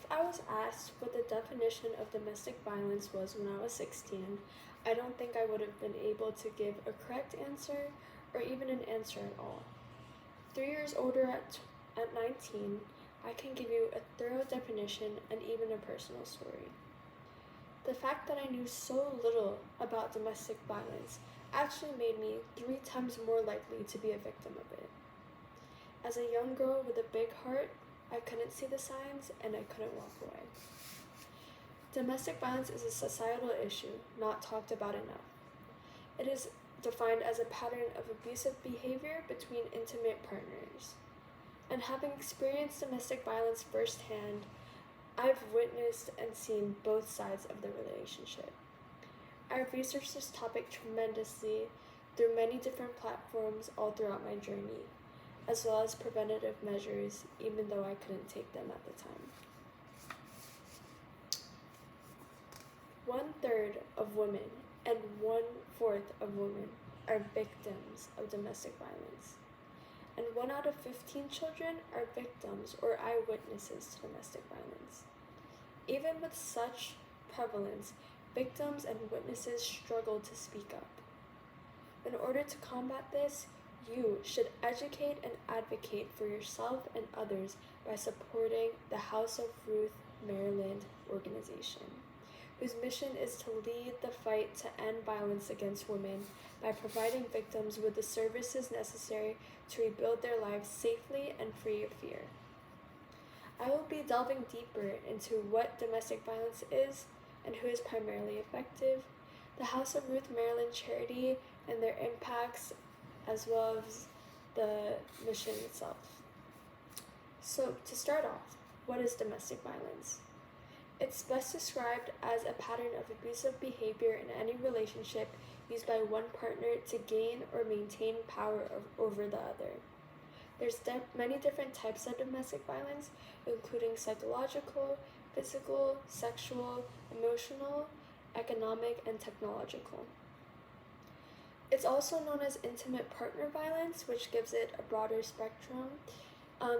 If I was asked what the definition of domestic violence was when I was 16, I don't think I would have been able to give a correct answer or even an answer at all. 3 years older at 19, I can give you a thorough definition and even a personal story. The fact that I knew so little about domestic violence actually made me 3 times more likely to be a victim of it. As a young girl with a big heart, I couldn't see the signs and I couldn't walk away. Domestic violence is a societal issue not talked about enough. It is defined as a pattern of abusive behavior between intimate partners. And having experienced domestic violence firsthand, I've witnessed and seen both sides of the relationship. I've researched this topic tremendously through many different platforms all throughout my journey, as well as preventative measures, even though I couldn't take them at the time. 1/3 of women and 1/4 of women are victims of domestic violence. And 1 out of 15 children are victims or eyewitnesses to domestic violence. Even with such prevalence, victims and witnesses struggle to speak up. In order to combat this, you should educate and advocate for yourself and others by supporting the House of Ruth Maryland organization, whose mission is to lead the fight to end violence against women by providing victims with the services necessary to rebuild their lives safely and free of fear. I will be delving deeper into what domestic violence is and who is primarily affected, the House of Ruth Maryland charity and their impacts, as well as the mission itself. So, to start off, what is domestic violence? It's best described as a pattern of abusive behavior in any relationship used by one partner to gain or maintain power over the other. There's many different types of domestic violence, including psychological, physical, sexual, emotional, economic, and technological. It's also known as intimate partner violence, which gives it a broader spectrum.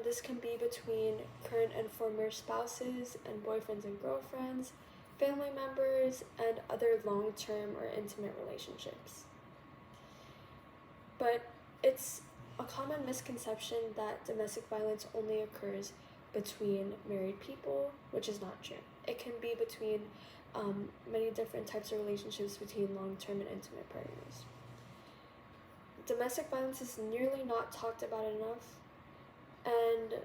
This can be between current and former spouses and boyfriends and girlfriends, family members, and other long-term or intimate relationships. But it's a common misconception that domestic violence only occurs between married people, which is not true. It can be between many different types of relationships between long-term and intimate partners. Domestic violence is nearly not talked about enough, and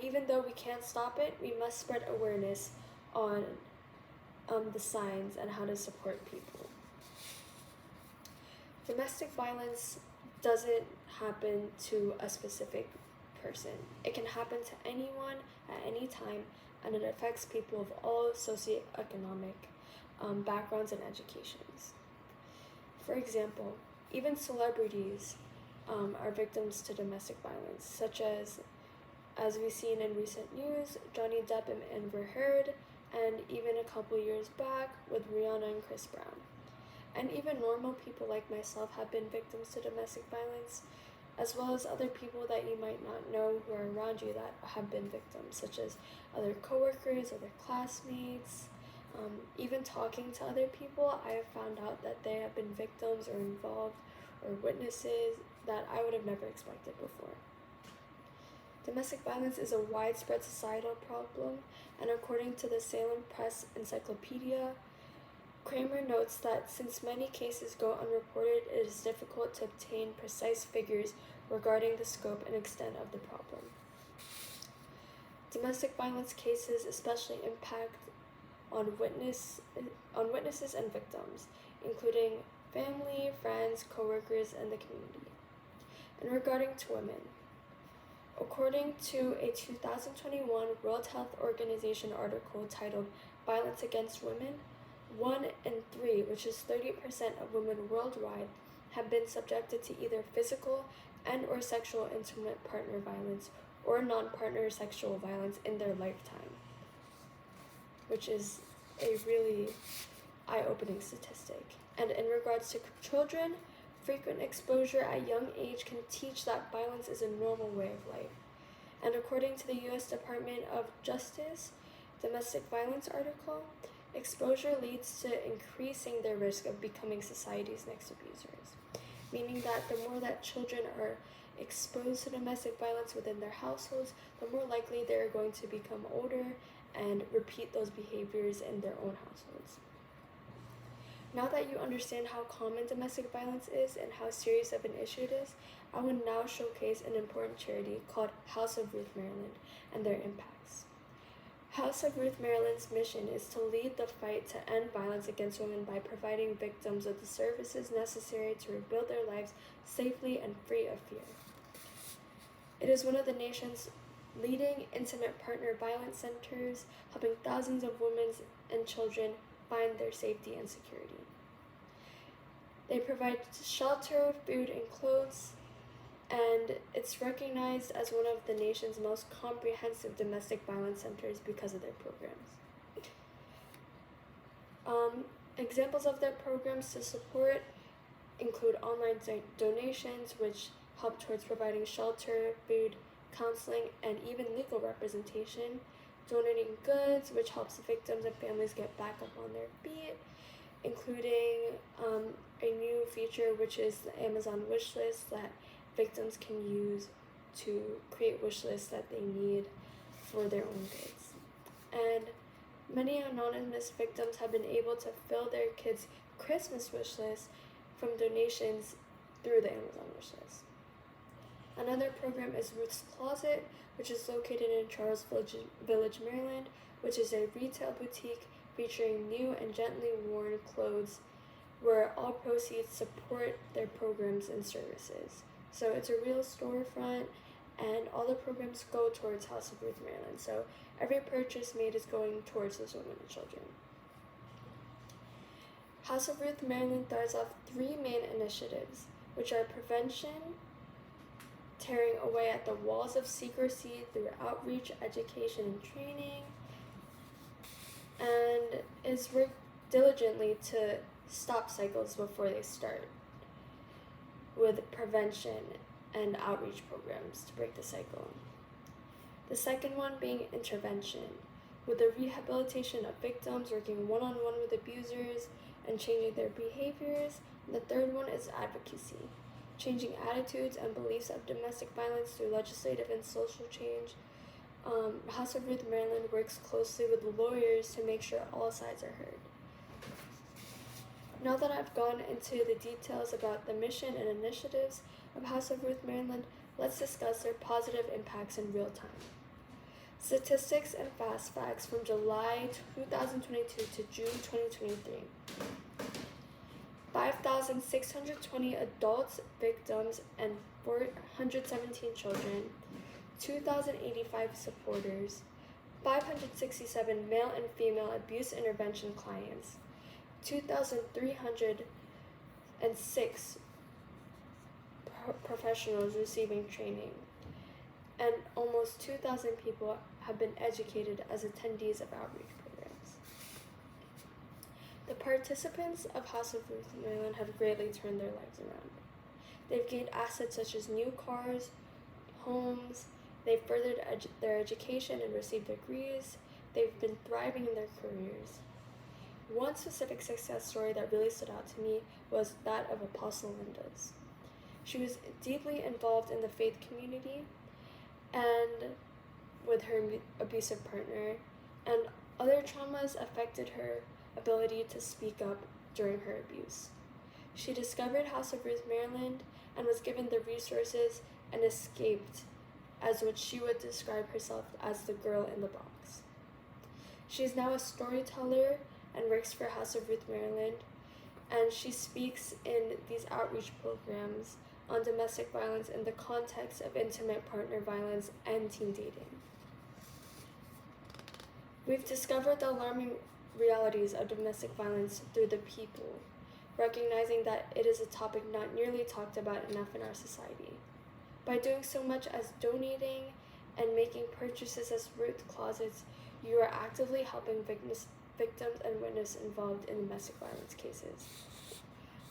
even though we can't stop it, we must spread awareness on the signs and how to support people. Domestic violence doesn't happen to a specific person. It can happen to anyone at any time, and it affects people of all socioeconomic backgrounds and educations. For example, even celebrities are victims to domestic violence, such as we've seen in recent news, Johnny Depp and Amber Heard, and even a couple years back with Rihanna and Chris Brown. And even normal people like myself have been victims to domestic violence, as well as other people that you might not know who are around you that have been victims, such as other coworkers, other classmates. Even talking to other people, I have found out that they have been victims or involved or witnesses that I would have never expected before. Domestic violence is a widespread societal problem, and according to the Salem Press Encyclopedia, Kramer notes that since many cases go unreported, it is difficult to obtain precise figures regarding the scope and extent of the problem. Domestic violence cases especially impact on witnesses and victims, including family, friends, coworkers, and the community. And regarding to women, according to a 2021 World Health Organization article titled Violence Against Women, 1 in 3, which is 30% of women worldwide, have been subjected to either physical and or sexual intimate partner violence or non-partner sexual violence in their lifetime, which is a really eye-opening statistic. And in regards to children, frequent exposure at young age can teach that violence is a normal way of life, And according to the U.S. Department of Justice domestic violence article, exposure leads to increasing their risk of becoming society's next abusers, meaning that the more that children are exposed to domestic violence within their households, the more likely they're going to become older and repeat those behaviors in their own households. Now that you understand how common domestic violence is and how serious of an issue it is, I will now showcase an important charity called House of Ruth Maryland and their impacts. House of Ruth Maryland's mission is to lead the fight to end violence against women by providing victims with the services necessary to rebuild their lives safely and free of fear. It is one of the nation's leading intimate partner violence centers, helping thousands of women and children find their safety and security. They provide shelter, food, and clothes, and it's recognized as one of the nation's most comprehensive domestic violence centers because of their programs. Examples of their programs to support include online donations, which help towards providing shelter, food, counseling, and even legal representation, donating goods, which helps victims and families get back up on their feet, including a new feature which is the Amazon wish list that victims can use to create wish lists that they need for their own goods. And many anonymous victims have been able to fill their kids' Christmas wish lists from donations through the Amazon wish list. Another program is Ruth's Closet, which is located in Charles Village, Maryland, which is a retail boutique featuring new and gently worn clothes where all proceeds support their programs and services. So it's a real storefront, and all the programs go towards House of Ruth Maryland. So every purchase made is going towards those women and children. House of Ruth Maryland thrives off three main initiatives, which are prevention, tearing away at the walls of secrecy through outreach, education, and training, and is worked diligently to stop cycles before they start with prevention and outreach programs to break the cycle. The second one being intervention, with the rehabilitation of victims, working one-on-one with abusers and changing their behaviors. And the third one is advocacy, changing attitudes and beliefs of domestic violence through legislative and social change. House of Ruth Maryland works closely with lawyers to make sure all sides are heard. Now that I've gone into the details about the mission and initiatives of House of Ruth Maryland, let's discuss their positive impacts in real time. Statistics and fast facts from July 2022 to June 2023. 5,620 adults, victims, and 417 children, 2,085 supporters, 567 male and female abuse intervention clients, 2,306 professionals receiving training, and almost 2,000 people have been educated as attendees of outreach programs. The participants of House of Ruth Maryland have greatly turned their lives around. They've gained assets such as new cars, homes, they've furthered their education and received degrees, they've been thriving in their careers. One specific success story that really stood out to me was that of Apostle Linda's. She was deeply involved in the faith community and with her abusive partner, and other traumas affected her ability to speak up during her abuse. She discovered House of Ruth Maryland and was given the resources and escaped, as what she would describe herself as the girl in the box. She is now a storyteller and works for House of Ruth Maryland, and she speaks in these outreach programs on domestic violence in the context of intimate partner violence and teen dating. We've discovered the alarming realities of domestic violence through the people, recognizing that it is a topic not nearly talked about enough in our society. By doing so much as donating and making purchases as Ruth Closets, you are actively helping victims and witnesses involved in domestic violence cases.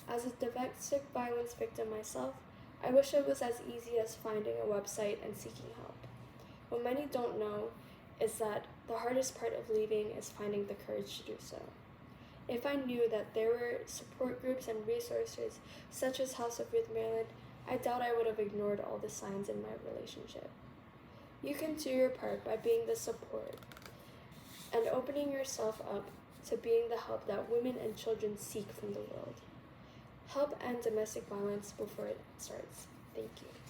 As a domestic violence victim myself, I wish it was as easy as finding a website and seeking help. What many don't know is that the hardest part of leaving is finding the courage to do so. If I knew that there were support groups and resources such as House of Ruth Maryland, I doubt I would have ignored all the signs in my relationship. You can do your part by being the support and opening yourself up to being the help that women and children seek from the world. Help end domestic violence before it starts. Thank you.